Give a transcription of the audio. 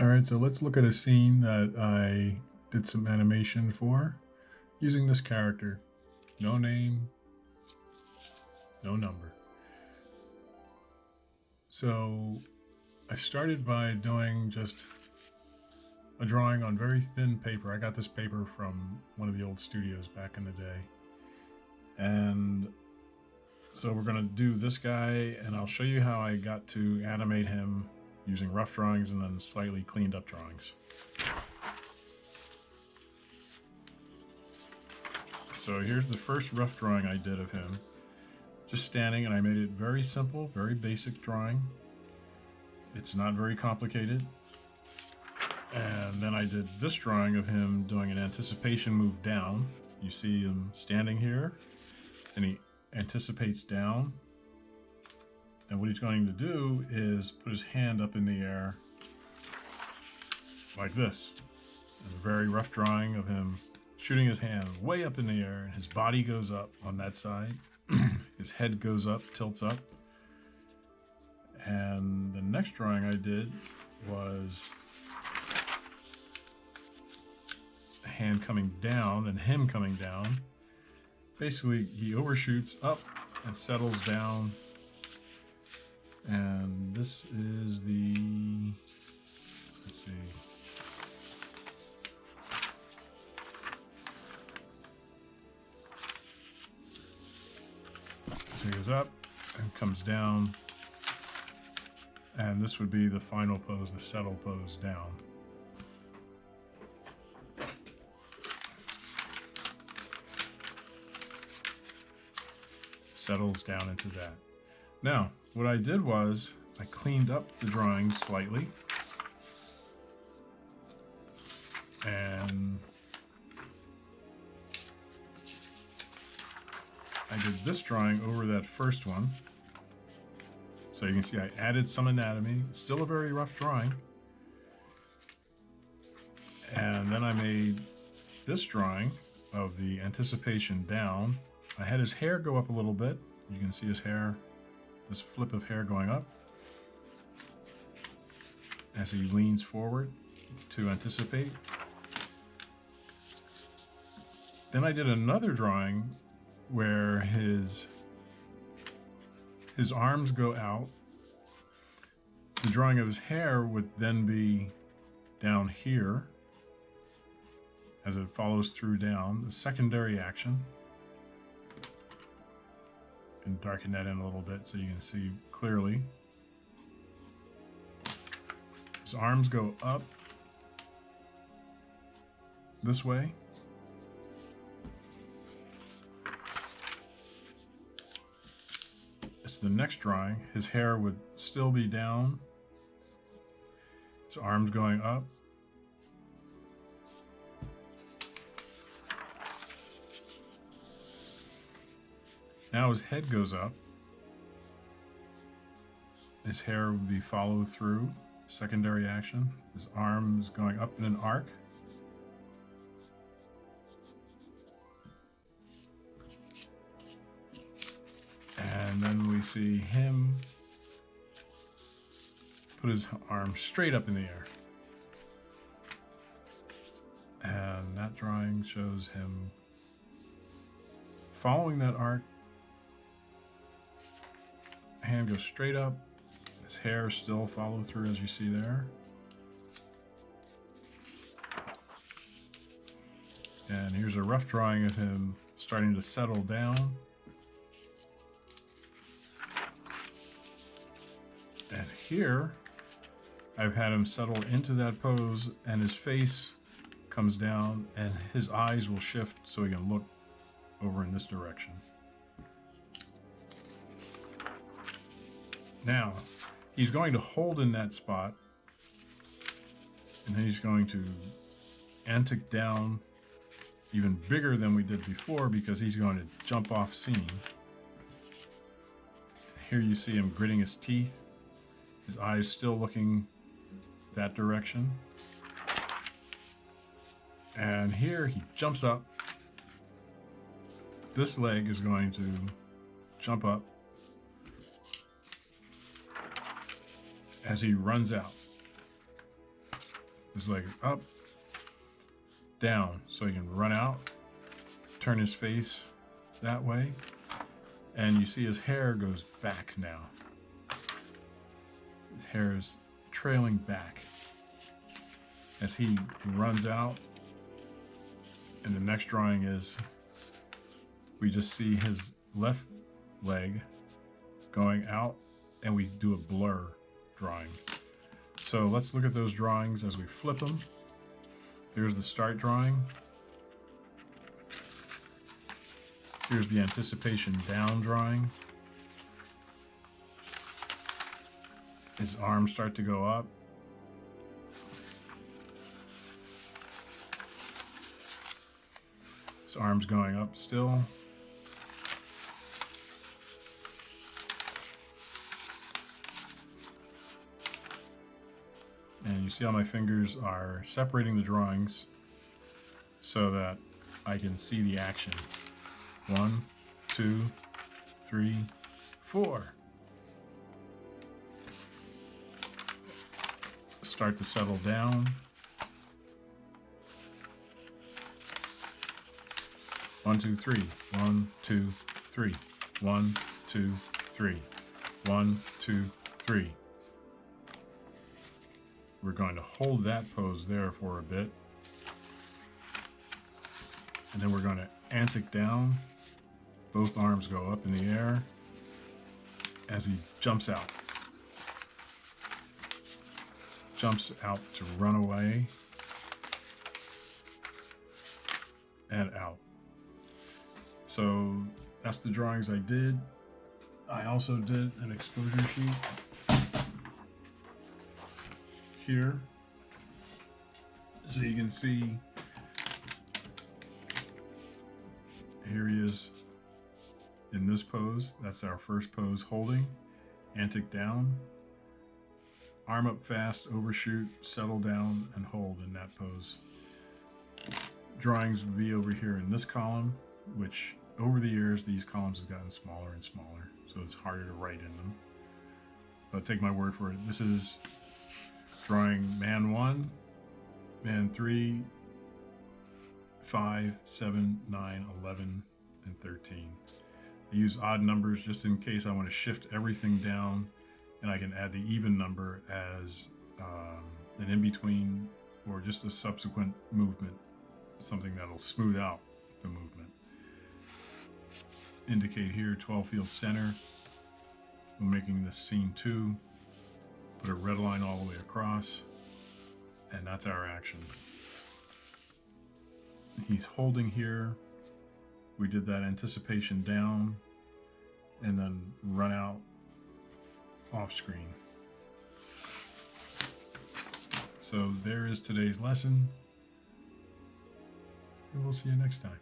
Alright, so let's look at a scene that I did some animation for using this character. No name, no number. So I started by doing just a drawing on very thin paper. I got this paper from one of the old studios back in the day. And so we're going to do this guy, and I'll show you how I got to animate him using rough drawings and then slightly cleaned up drawings. So here's the first rough drawing I did of him. Just standing, and I made it very simple, very basic drawing. It's not very complicated. And then I did this drawing of him doing an anticipation move down. You see him standing here, and he anticipates down. And what he's going to do is put his hand up in the air like this. And a very rough drawing of him shooting his hand way up in the air, and his body goes up on that side. His head goes up, tilts up. And the next drawing I did was a hand coming down and him coming down. Basically, he overshoots up and settles down. And this is the, let's see. So he goes up and comes down. And this would be the final pose, the settle pose down. Settles down into that. Now, what I did was I cleaned up the drawing slightly, and I did this drawing over that first one. So you can see I added some anatomy. It's still a very rough drawing. And then I made this drawing of the anticipation down. I had his hair go up a little bit. You can see his hair, this flip of hair going up as he leans forward to anticipate. Then I did another drawing where his arms go out. The drawing of his hair would then be down here as it follows through down, the secondary action. And darken that in a little bit so you can see clearly. His arms go up this way. It's the next drawing. His hair would still be down. His arms going up. Now his head goes up. His hair would be follow through, secondary action. His arms going up in an arc. And then we see him put his arm straight up in the air. And that drawing shows him following that arc. Hand goes straight up. His hair still follow through as you see there. And here's a rough drawing of him starting to settle down. And here, I've had him settle into that pose, and his face comes down and his eyes will shift so he can look over in this direction. Now, he's going to hold in that spot, and then he's going to antic down even bigger than we did before because he's going to jump off scene. Here you see him gritting his teeth, his eyes still looking that direction. And here he jumps up. This leg is going to jump up as he runs out. his leg up, down, so he can run out, turn his face that way, and you see his hair goes back now. His hair is trailing back as he runs out. And the next drawing is, we just see his left leg going out, and we do a blur drawing. So let's look at those drawings as we flip them. Here's the start drawing. Here's the anticipation down drawing. His arms start to go up. His arms going up still. And you see how my fingers are separating the drawings so that I can see the action. 1, 2, 3, 4. Start to settle down. 1, 2, 3. 1, 2, 3. 1, 2, 3. 1, 2, 3. We're going to hold that pose there for a bit. And then we're going to antic down. Both arms go up in the air as he jumps out. Jumps out to run away. And out. So that's the drawings I did. I also did an exposure sheet here, so you can see here he is in this pose. That's our first pose, holding, antic down, arm up fast, overshoot, settle down, and hold in that pose. Drawings would be over here in this column, which over the years these columns have gotten smaller and smaller, so it's harder to write in them. But take my word for it, this is drawing man 1, man 3, 5, 7, 9, 11, and 13. I use odd numbers just in case I want to shift everything down, and I can add the even number as an in-between or just a subsequent movement, something that'll smooth out the movement. Indicate here 12 field center. We're making this scene 2. Put a red line all the way across, and that's our action. He's holding here. We did that anticipation down, and then run out off screen. So there is today's lesson, and we'll see you next time.